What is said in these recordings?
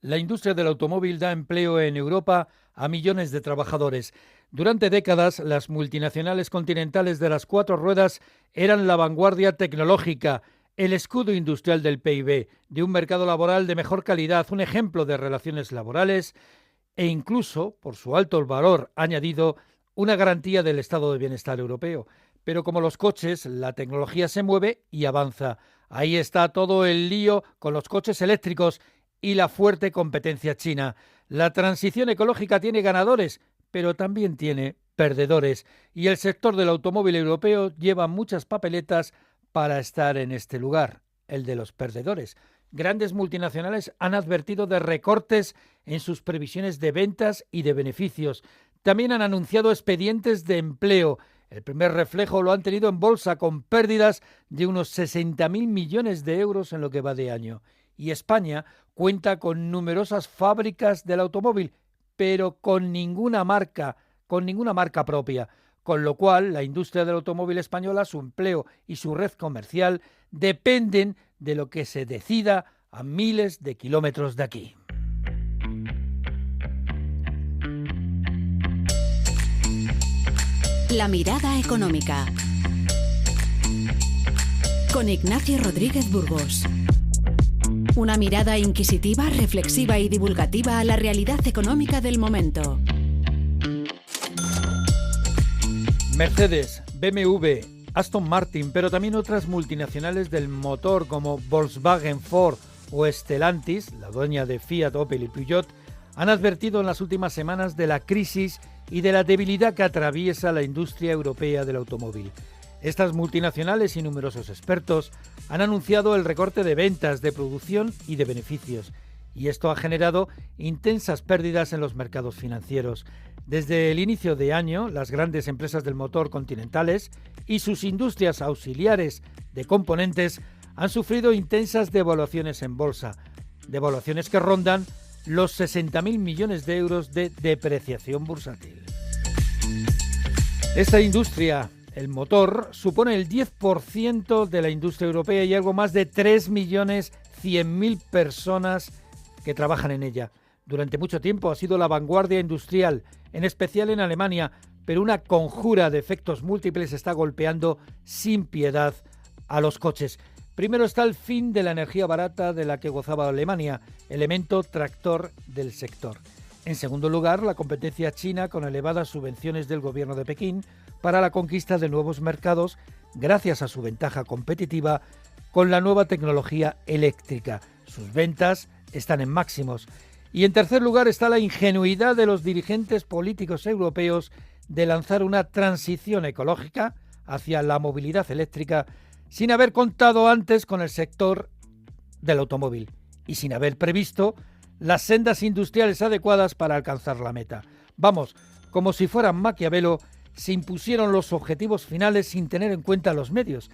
La industria del automóvil da empleo en Europa a millones de trabajadores. Durante décadas, las multinacionales continentales de las cuatro ruedas eran la vanguardia tecnológica, el escudo industrial del PIB, de un mercado laboral de mejor calidad, un ejemplo de relaciones laborales e incluso, por su alto valor añadido, una garantía del estado de bienestar europeo. Pero como los coches, la tecnología se mueve y avanza. Ahí está todo el lío con los coches eléctricos y la fuerte competencia china. La transición ecológica tiene ganadores, pero también tiene perdedores. Y el sector del automóvil europeo lleva muchas papeletas para estar en este lugar, el de los perdedores. Grandes multinacionales han advertido de recortes en sus previsiones de ventas y de beneficios. También han anunciado expedientes de empleo. El primer reflejo lo han tenido en bolsa, con pérdidas de unos 60.000 millones de euros en lo que va de año. Y España cuenta con numerosas fábricas del automóvil, pero con ninguna marca propia, con lo cual la industria del automóvil española, su empleo y su red comercial dependen de lo que se decida a miles de kilómetros de aquí. La mirada económica, con Ignacio Rodríguez Burgos. Una mirada inquisitiva, reflexiva y divulgativa a la realidad económica del momento. Mercedes, BMW, Aston Martin, pero también otras multinacionales del motor como Volkswagen, Ford o Stellantis, la dueña de Fiat, Opel y Peugeot, han advertido en las últimas semanas de la crisis y de la debilidad que atraviesa la industria europea del automóvil. Estas multinacionales y numerosos expertos han anunciado el recorte de ventas, de producción y de beneficios, y esto ha generado intensas pérdidas en los mercados financieros. Desde el inicio de año, las grandes empresas del motor continentales y sus industrias auxiliares de componentes han sufrido intensas devaluaciones en bolsa, devaluaciones que rondan los 60.000 millones de euros de depreciación bursátil. Esta industria, el motor, supone el 10% de la industria europea y algo más de 3.100.000 personas que trabajan en ella. Durante mucho tiempo ha sido la vanguardia industrial, en especial en Alemania, pero una conjura de efectos múltiples está golpeando sin piedad a los coches. Primero está el fin de la energía barata de la que gozaba Alemania, elemento tractor del sector. En segundo lugar, la competencia china con elevadas subvenciones del gobierno de Pekín para la conquista de nuevos mercados gracias a su ventaja competitiva con la nueva tecnología eléctrica. Sus ventas están en máximos. Y en tercer lugar está la ingenuidad de los dirigentes políticos europeos de lanzar una transición ecológica hacia la movilidad eléctrica sin haber contado antes con el sector del automóvil y sin haber previsto las sendas industriales adecuadas para alcanzar la meta. Vamos, como si fueran Maquiavelo, se impusieron los objetivos finales sin tener en cuenta los medios.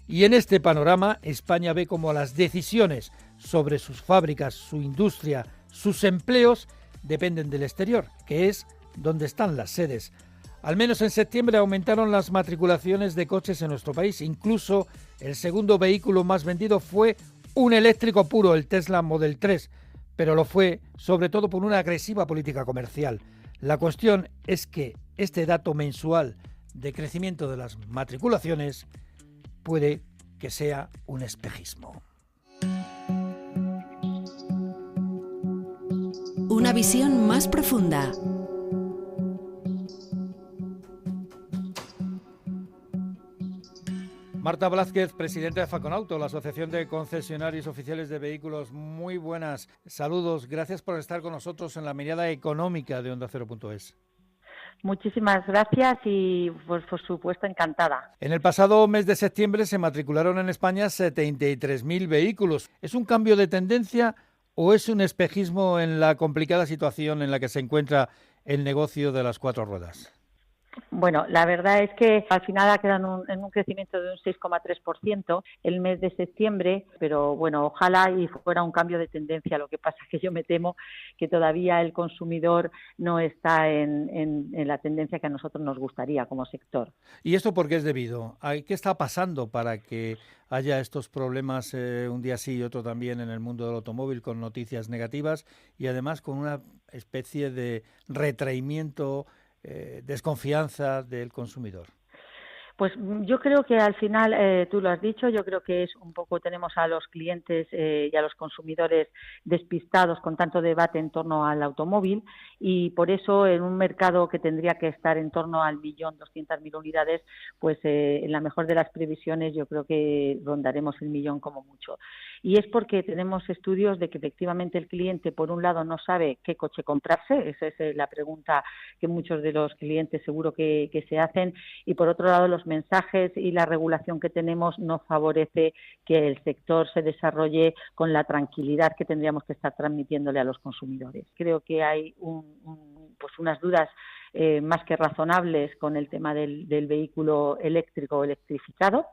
Y en este panorama, España ve como las decisiones sobre sus fábricas, su industria, sus empleos dependen del exterior, que es donde están las sedes. Al menos en septiembre aumentaron las matriculaciones de coches en nuestro país. Incluso el segundo vehículo más vendido fue un eléctrico puro, el Tesla Model 3, pero lo fue sobre todo por una agresiva política comercial. La cuestión es que este dato mensual de crecimiento de las matriculaciones puede que sea un espejismo. Una visión más profunda. Marta Blázquez, presidenta de Faconauto, la Asociación de Concesionarios Oficiales de Vehículos. Muy buenas, saludos, gracias por estar con nosotros en la mirada económica de Onda Cero.es. Muchísimas gracias y, pues, por supuesto, encantada. En el pasado mes de septiembre se matricularon en España 73.000 vehículos. ¿Es un cambio de tendencia o es un espejismo en la complicada situación en la que se encuentra el negocio de las cuatro ruedas? Bueno, la verdad es que al final ha quedado en un crecimiento de un 6,3% el mes de septiembre, pero bueno, ojalá y fuera un cambio de tendencia. Lo que pasa es que yo me temo que todavía el consumidor no está en la tendencia que a nosotros nos gustaría como sector. ¿Y esto por qué es debido? ¿Qué está pasando para que haya estos problemas un día sí y otro también en el mundo del automóvil, con noticias negativas y además con una especie de retraimiento, desconfianza del consumidor? Pues yo creo que al final, tú lo has dicho, yo creo que es un poco, tenemos a los clientes y a los consumidores despistados con tanto debate en torno al automóvil, y por eso en un mercado que tendría que estar en torno al 1.200.000 unidades, pues en la mejor de las previsiones yo creo que rondaremos el 1.000.000 como mucho. Y es porque tenemos estudios de que efectivamente el cliente, por un lado, no sabe qué coche comprarse, esa es la pregunta que muchos de los clientes seguro que se hacen, y por otro lado los mensajes y la regulación que tenemos no favorece que el sector se desarrolle con la tranquilidad que tendríamos que estar transmitiéndole a los consumidores. Creo que hay pues unas dudas más que razonables con el tema del vehículo eléctrico o electrificado.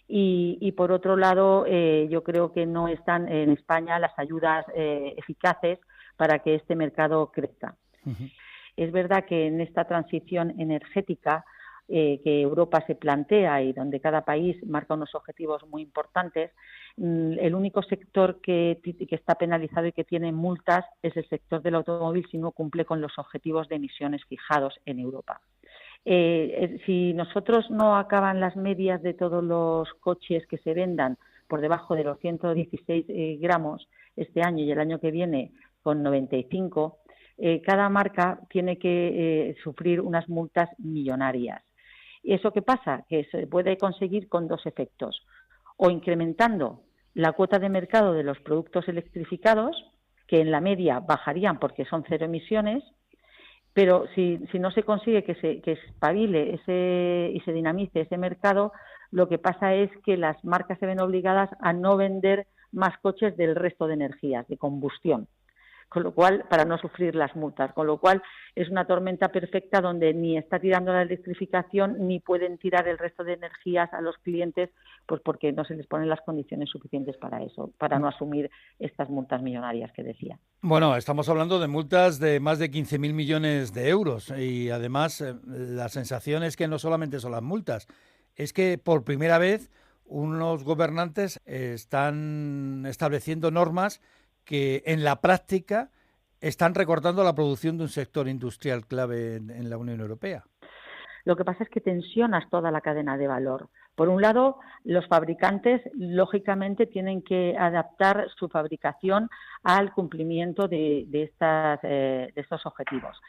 Y por otro lado, yo creo que no están en España las ayudas eficaces para que este mercado crezca. Uh-huh. Es verdad que en esta transición energética que Europa se plantea y donde cada país marca unos objetivos muy importantes, el único sector que está penalizado y que tiene multas es el sector del automóvil si no cumple con los objetivos de emisiones fijados en Europa. Si nosotros no acaban las medias de todos los coches que se vendan por debajo de los 116 gramos este año y el año que viene con 95, cada marca tiene que sufrir unas multas millonarias. ¿Y eso qué pasa? Que se puede conseguir con dos efectos: o incrementando la cuota de mercado de los productos electrificados, que en la media bajarían porque son cero emisiones, pero si no se consigue que espabile y se dinamice ese mercado, lo que pasa es que las marcas se ven obligadas a no vender más coches del resto de energías, de combustión, con lo cual, para no sufrir las multas, con lo cual es una tormenta perfecta donde ni está tirando la electrificación ni pueden tirar el resto de energías a los clientes, pues porque no se les ponen las condiciones suficientes para eso, para no asumir estas multas millonarias que decía. Bueno, estamos hablando de multas de más de 15.000 millones de euros y además la sensación es que no solamente son las multas, es que por primera vez unos gobernantes están estableciendo normas que en la práctica están recortando la producción de un sector industrial clave en la Unión Europea. Lo que pasa es que tensionas toda la cadena de valor. Por un lado, los fabricantes, lógicamente, tienen que adaptar su fabricación al cumplimiento de estos objetivos.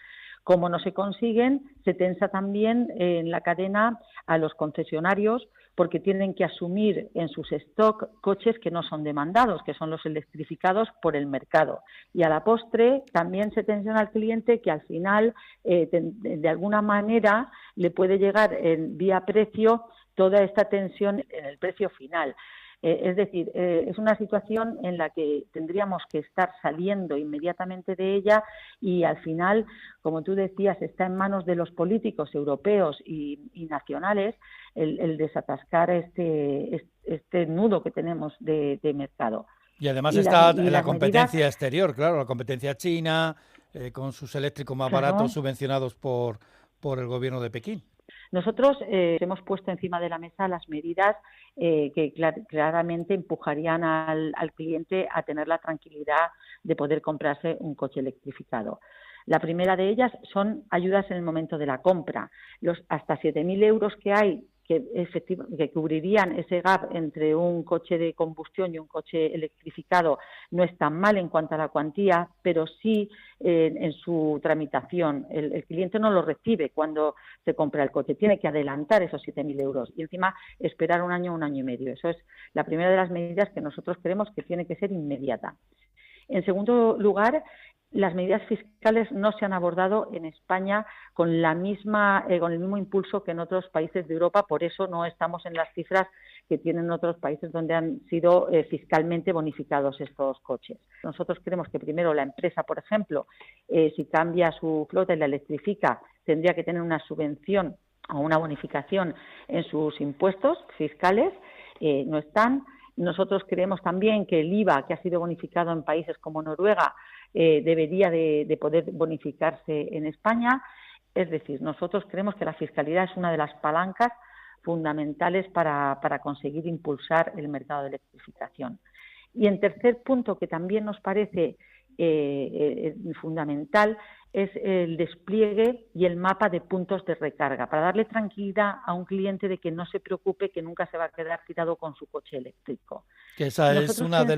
Como no se consiguen, se tensa también en la cadena a los concesionarios, porque tienen que asumir en sus stock coches que no son demandados, que son los electrificados por el mercado. Y a la postre también se tensiona al cliente, que al final, de alguna manera, le puede llegar vía precio toda esta tensión en el precio final. Es decir, es una situación en la que tendríamos que estar saliendo inmediatamente de ella y al final, como tú decías, está en manos de los políticos europeos y nacionales el desatascar este nudo que tenemos de mercado. Y además está la competencia exterior, claro, la competencia china, con sus eléctricos más baratos subvencionados por el gobierno de Pekín. Nosotros hemos puesto encima de la mesa las medidas que claramente empujarían al cliente a tener la tranquilidad de poder comprarse un coche electrificado. La primera de ellas son ayudas en el momento de la compra. Hasta 7.000 euros que hay que cubrirían ese gap entre un coche de combustión y un coche electrificado no es tan mal en cuanto a la cuantía, pero sí en su tramitación. El cliente no lo recibe cuando se compra el coche, tiene que adelantar esos 7.000 euros y encima esperar un año y medio. Eso es la primera de las medidas que nosotros creemos que tiene que ser inmediata. En segundo lugar, las medidas fiscales no se han abordado en España con el mismo impulso que en otros países de Europa, por eso no estamos en las cifras que tienen otros países donde han sido fiscalmente bonificados estos coches. Nosotros creemos que primero la empresa, por ejemplo, si cambia su flota y la electrifica, tendría que tener una subvención o una bonificación en sus impuestos fiscales, no están. Nosotros creemos también que el IVA, que ha sido bonificado en países como Noruega, debería de poder bonificarse en España. Es decir, nosotros creemos que la fiscalidad es una de las palancas fundamentales para conseguir impulsar el mercado de electrificación. Y en tercer punto, que también nos parece fundamental, es el despliegue y el mapa de puntos de recarga, para darle tranquilidad a un cliente de que no se preocupe, que nunca se va a quedar tirado con su coche eléctrico. Que esa es una de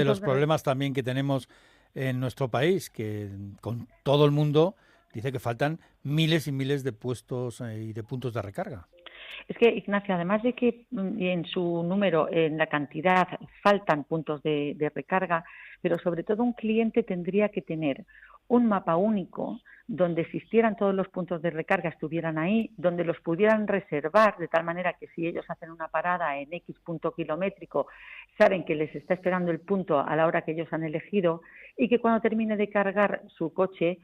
los problemas también que tenemos en nuestro país, que con todo el mundo dice que faltan miles y miles de puestos y de puntos de recarga. Es que, Ignacio, además de que en su número, en la cantidad, faltan puntos de recarga, pero sobre todo un cliente tendría que tener un mapa único donde existieran todos los puntos de recarga, estuvieran ahí, donde los pudieran reservar, de tal manera que si ellos hacen una parada en X punto kilométrico, saben que les está esperando el punto a la hora que ellos han elegido, y que cuando termine de cargar su coche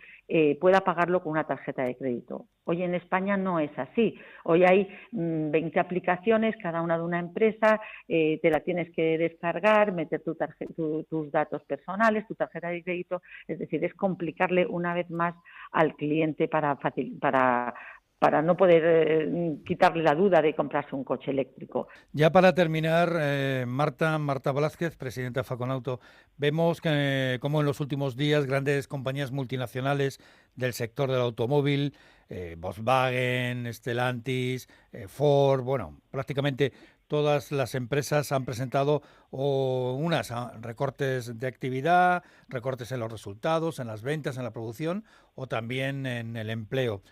pueda pagarlo con una tarjeta de crédito. Hoy en España no es así. Hoy hay 20 aplicaciones, cada una de una empresa, te la tienes que descargar, meter tus datos personales, tu tarjeta de crédito, es decir, es complicarle una vez más al cliente para no poder quitarle la duda de comprarse un coche eléctrico. Ya para terminar, Marta Blázquez, presidenta de Faconauto, vemos que como en los últimos días grandes compañías multinacionales del sector del automóvil, Volkswagen, Stellantis, Ford, prácticamente todas las empresas han presentado unas recortes de actividad, recortes en los resultados, en las ventas, en la producción o también en el empleo.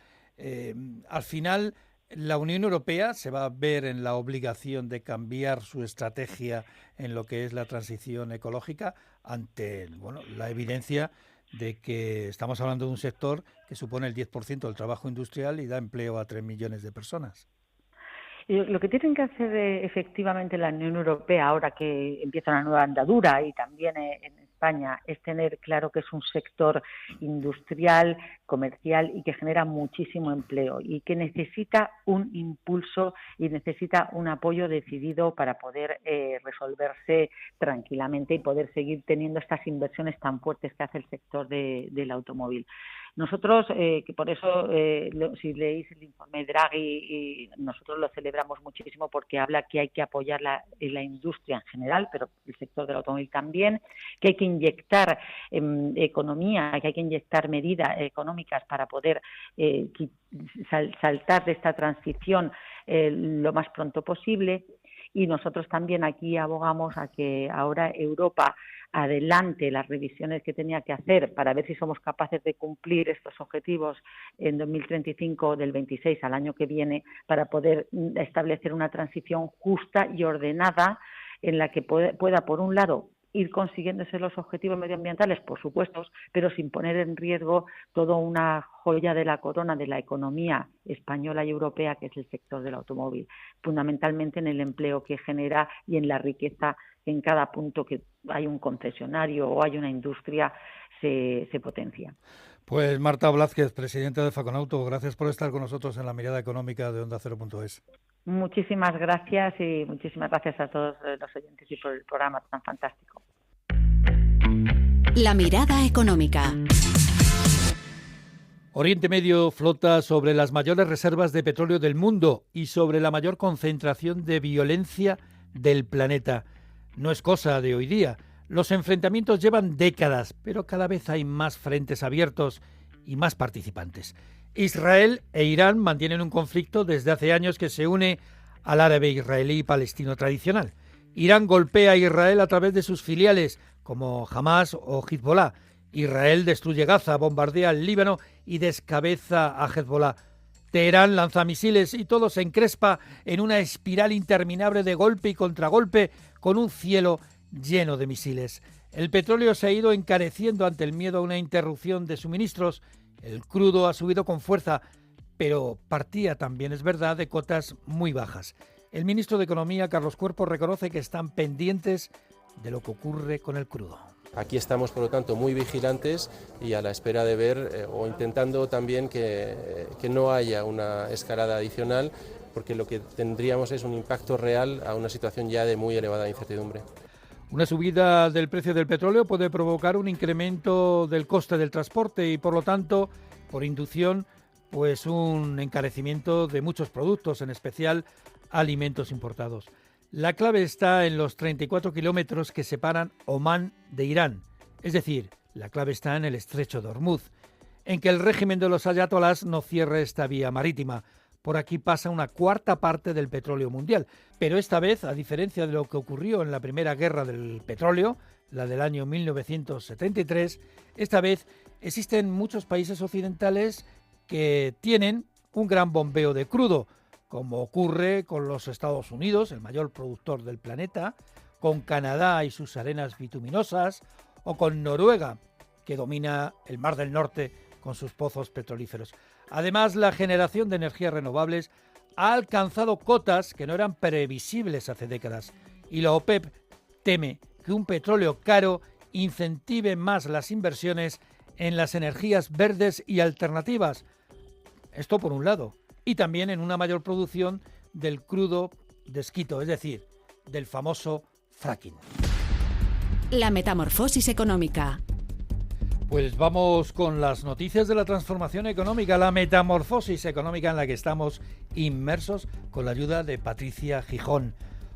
Al final, la Unión Europea se va a ver en la obligación de cambiar su estrategia en lo que es la transición ecológica ante la evidencia de que estamos hablando de un sector que supone el 10% del trabajo industrial y da empleo a 3 millones de personas. Lo que tienen que hacer efectivamente la Unión Europea ahora que empieza una nueva andadura y también en España es tener claro que es un sector industrial, comercial y que genera muchísimo empleo y que necesita un impulso y necesita un apoyo decidido para poder resolverse tranquilamente y poder seguir teniendo estas inversiones tan fuertes que hace el sector del automóvil. Nosotros, que por eso, si leéis el informe Draghi, nosotros lo celebramos muchísimo porque habla que hay que apoyar la industria en general, pero el sector del automóvil también, que hay que inyectar economía, que hay que inyectar medidas económicas para poder saltar de esta transición lo más pronto posible. Y nosotros también aquí abogamos a que ahora Europa adelante las revisiones que tenía que hacer para ver si somos capaces de cumplir estos objetivos en 2035 del 26 al año que viene, para poder establecer una transición justa y ordenada en la que pueda por un lado, ir consiguiéndose los objetivos medioambientales, por supuesto, pero sin poner en riesgo toda una joya de la corona de la economía española y europea, que es el sector del automóvil, fundamentalmente en el empleo que genera y en la riqueza en cada punto que hay un concesionario o hay una industria se potencia. Pues Marta Blázquez, presidenta de Faconauto, gracias por estar con nosotros en la mirada económica de Onda Cero.es. Muchísimas gracias y muchísimas gracias a todos los oyentes y por el programa tan fantástico. La mirada económica. Oriente Medio flota sobre las mayores reservas de petróleo del mundo y sobre la mayor concentración de violencia del planeta. No es cosa de hoy día. Los enfrentamientos llevan décadas, pero cada vez hay más frentes abiertos y más participantes. Israel e Irán mantienen un conflicto desde hace años que se une al árabe israelí y palestino tradicional. Irán golpea a Israel a través de sus filiales, como Hamas o Hezbollah. Israel destruye Gaza, bombardea el Líbano y descabeza a Hezbollah. Teherán lanza misiles y todo se encrespa en una espiral interminable de golpe y contragolpe con un cielo lleno de misiles. El petróleo se ha ido encareciendo ante el miedo a una interrupción de suministros. El crudo ha subido con fuerza, pero partía también, es verdad, de cotas muy bajas. El ministro de Economía, Carlos Cuerpo, reconoce que están pendientes de lo que ocurre con el crudo. Aquí estamos, por lo tanto, muy vigilantes y a la espera de ver o intentando también que no haya una escalada adicional, porque lo que tendríamos es un impacto real a una situación ya de muy elevada incertidumbre. Una subida del precio del petróleo puede provocar un incremento del coste del transporte y, por lo tanto, por inducción, pues un encarecimiento de muchos productos, en especial alimentos importados. La clave está en los 34 kilómetros que separan Omán de Irán. Es decir, la clave está en el estrecho de Hormuz, en que el régimen de los ayatolás no cierre esta vía marítima. Por aquí pasa una cuarta parte del petróleo mundial. Pero esta vez, a diferencia de lo que ocurrió en la primera guerra del petróleo, la del año 1973, esta vez existen muchos países occidentales que tienen un gran bombeo de crudo, como ocurre con los Estados Unidos, el mayor productor del planeta, con Canadá y sus arenas bituminosas, o con Noruega, que domina el Mar del Norte con sus pozos petrolíferos. Además, la generación de energías renovables ha alcanzado cotas que no eran previsibles hace décadas, y la OPEP teme que un petróleo caro incentive más las inversiones en las energías verdes y alternativas. Esto por un lado. Y también en una mayor producción del crudo de esquisto, es decir, del famoso fracking. La metamorfosis económica. Pues vamos con las noticias de la transformación económica, la metamorfosis económica en la que estamos inmersos con la ayuda de Patricia Gijón.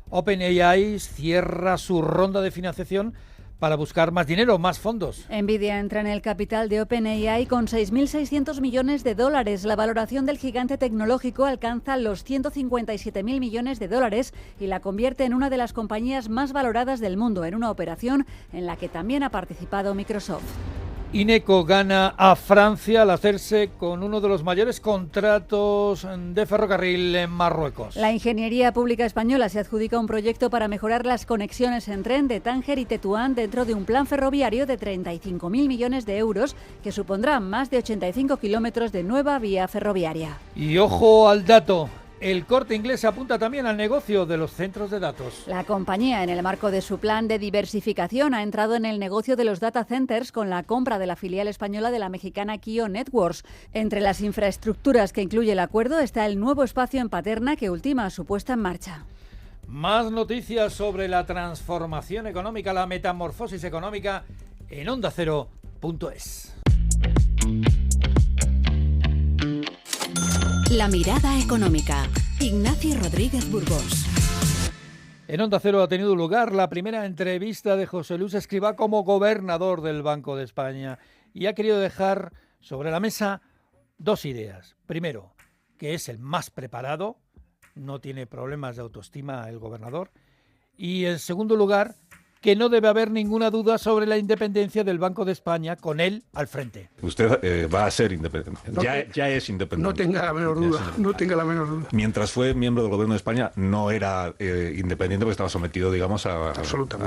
OpenAI cierra su ronda de financiación para buscar más dinero, más fondos. Nvidia entra en el capital de OpenAI con 6.600 millones de dólares. La valoración del gigante tecnológico alcanza los 157.000 millones de dólares y la convierte en una de las compañías más valoradas del mundo, en una operación en la que también ha participado Microsoft. Ineco gana a Francia al hacerse con uno de los mayores contratos de ferrocarril en Marruecos. La Ingeniería Pública Española se adjudica un proyecto para mejorar las conexiones en tren de Tánger y Tetuán dentro de un plan ferroviario de 35.000 millones de euros que supondrá más de 85 kilómetros de nueva vía ferroviaria. Y ojo al dato. El Corte Inglés apunta también al negocio de los centros de datos. La compañía, en el marco de su plan de diversificación, ha entrado en el negocio de los data centers con la compra de la filial española de la mexicana Kio Networks. Entre las infraestructuras que incluye el acuerdo está el nuevo espacio en Paterna que ultima su puesta en marcha. Más noticias sobre la transformación económica, la metamorfosis económica en OndaCero.es. La mirada económica. Ignacio Rodríguez Burgos. En Onda Cero ha tenido lugar la primera entrevista de José Luis Escrivá como gobernador del Banco de España y ha querido dejar sobre la mesa dos ideas. Primero, que es el más preparado, no tiene problemas de autoestima el gobernador. Y en segundo lugar, que no debe haber ninguna duda sobre la independencia del Banco de España con él al frente. Usted va a ser independiente. Ya es independiente. No tenga la menor duda, no tenga la menor duda. Mientras fue miembro del Gobierno de España no era independiente porque estaba sometido, digamos, a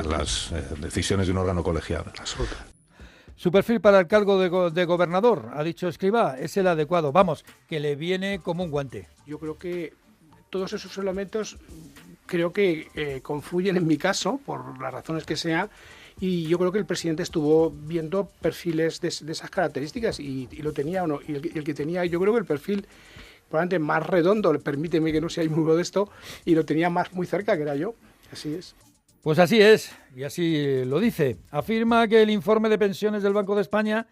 las decisiones de un órgano colegiado. Absolutamente. Su perfil para el cargo de gobernador, ha dicho Escrivá, es el adecuado. Vamos, que le viene como un guante. Yo creo que todos esos elementos confluyen en mi caso, por las razones que sea, y yo creo que el presidente estuvo viendo perfiles de esas características y lo tenía o no. Y el que tenía, yo creo que el perfil probablemente más redondo, permíteme que no sea muy modesto, y lo tenía muy cerca, que era yo. Así es. Pues así es, y así lo dice. Afirma que el informe de pensiones del Banco de España,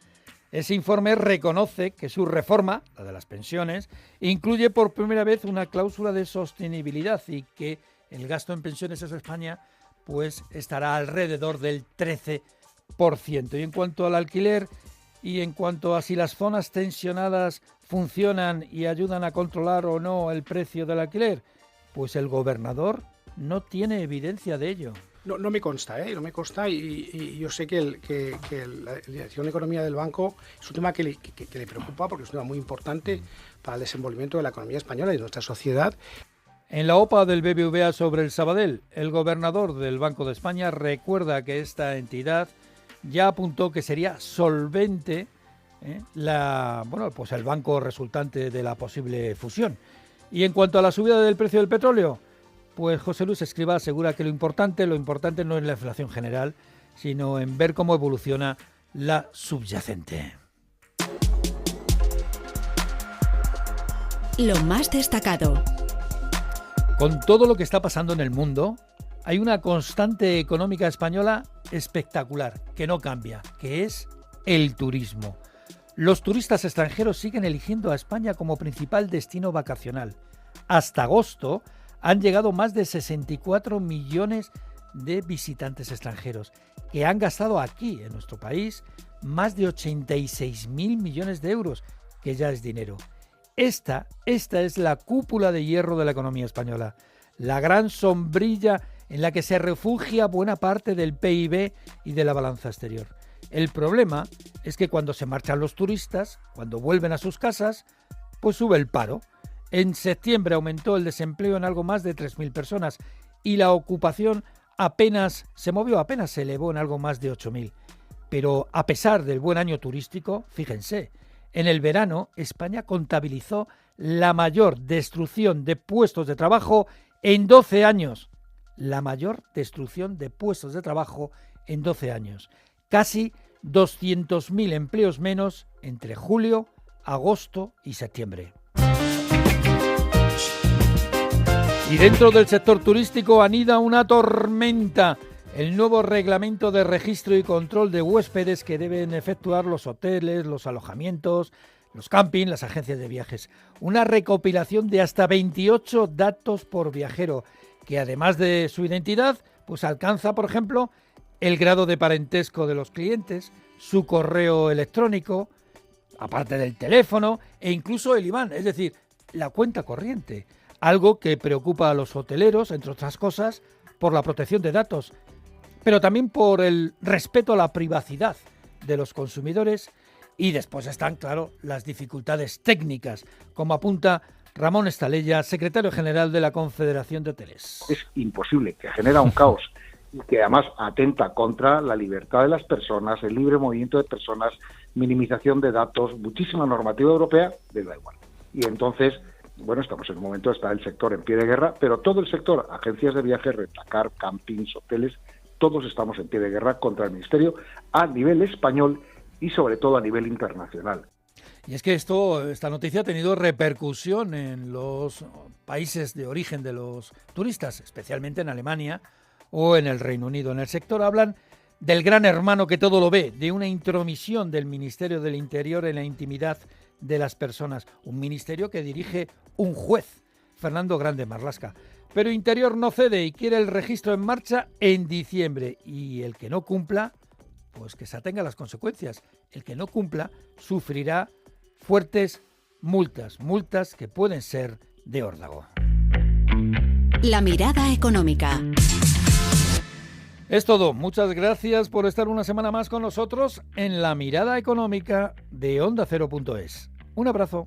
ese informe reconoce que su reforma, la de las pensiones, incluye por primera vez una cláusula de sostenibilidad y que el gasto en pensiones en España pues estará alrededor del 13%. Y en cuanto al alquiler y en cuanto a si las zonas tensionadas funcionan y ayudan a controlar o no el precio del alquiler, pues el gobernador no tiene evidencia de ello. No me consta, no me consta y yo sé que la dirección de economía del banco es un tema que le preocupa porque es un tema muy importante para el desenvolvimiento de la economía española y de nuestra sociedad. En la OPA del BBVA sobre el Sabadell, el gobernador del Banco de España recuerda que esta entidad ya apuntó que sería solvente el banco resultante de la posible fusión. Y en cuanto a la subida del precio del petróleo, pues José Luis Escrivá asegura que lo importante no es la inflación general, sino en ver cómo evoluciona la subyacente. Lo más destacado. Con todo lo que está pasando en el mundo, hay una constante económica española espectacular, que no cambia, que es el turismo. Los turistas extranjeros siguen eligiendo a España como principal destino vacacional. Hasta agosto han llegado más de 64 millones de visitantes extranjeros, que han gastado aquí, en nuestro país, más de 86.000 millones de euros, que ya es dinero. Esta es la cúpula de hierro de la economía española, la gran sombrilla en la que se refugia buena parte del PIB y de la balanza exterior. El problema es que cuando se marchan los turistas, cuando vuelven a sus casas, pues sube el paro. En septiembre aumentó el desempleo en algo más de 3.000 personas y la ocupación apenas se elevó en algo más de 8.000. Pero a pesar del buen año turístico, fíjense, en el verano España contabilizó la mayor destrucción de puestos de trabajo en 12 años. La mayor destrucción de puestos de trabajo en 12 años. Casi 200.000 empleos menos entre julio, agosto y septiembre. Y dentro del sector turístico anida una tormenta. El nuevo reglamento de registro y control de huéspedes que deben efectuar los hoteles, los alojamientos, los campings, las agencias de viajes. Una recopilación de hasta 28 datos por viajero, que además de su identidad, pues alcanza, por ejemplo, el grado de parentesco de los clientes, su correo electrónico, aparte del teléfono, e incluso el IBAN, es decir, la cuenta corriente. Algo que preocupa a los hoteleros, entre otras cosas, por la protección de datos, pero también por el respeto a la privacidad de los consumidores. Y después están, claro, las dificultades técnicas, como apunta Ramón Estalella, secretario general de la Confederación de Hoteles. Es imposible, que genera un caos y que además atenta contra la libertad de las personas, el libre movimiento de personas, minimización de datos, muchísima normativa europea, les da igual. Y entonces, bueno, estamos en un momento, está el sector en pie de guerra, pero todo el sector, agencias de viajes, rentacar, campings, hoteles, todos estamos en pie de guerra contra el Ministerio a nivel español y sobre todo a nivel internacional. Y es que esta noticia ha tenido repercusión en los países de origen de los turistas, especialmente en Alemania o en el Reino Unido. En el sector hablan del gran hermano que todo lo ve, de una intromisión del Ministerio del Interior en la intimidad de las personas. Un ministerio que dirige un juez, Fernando Grande Marlasca. Pero Interior no cede y quiere el registro en marcha en diciembre. Y el que no cumpla, pues que se atenga a las consecuencias. El que no cumpla sufrirá fuertes multas que pueden ser de órdago. La mirada económica. Es todo. Muchas gracias por estar una semana más con nosotros en La Mirada Económica de OndaCero.es. Un abrazo.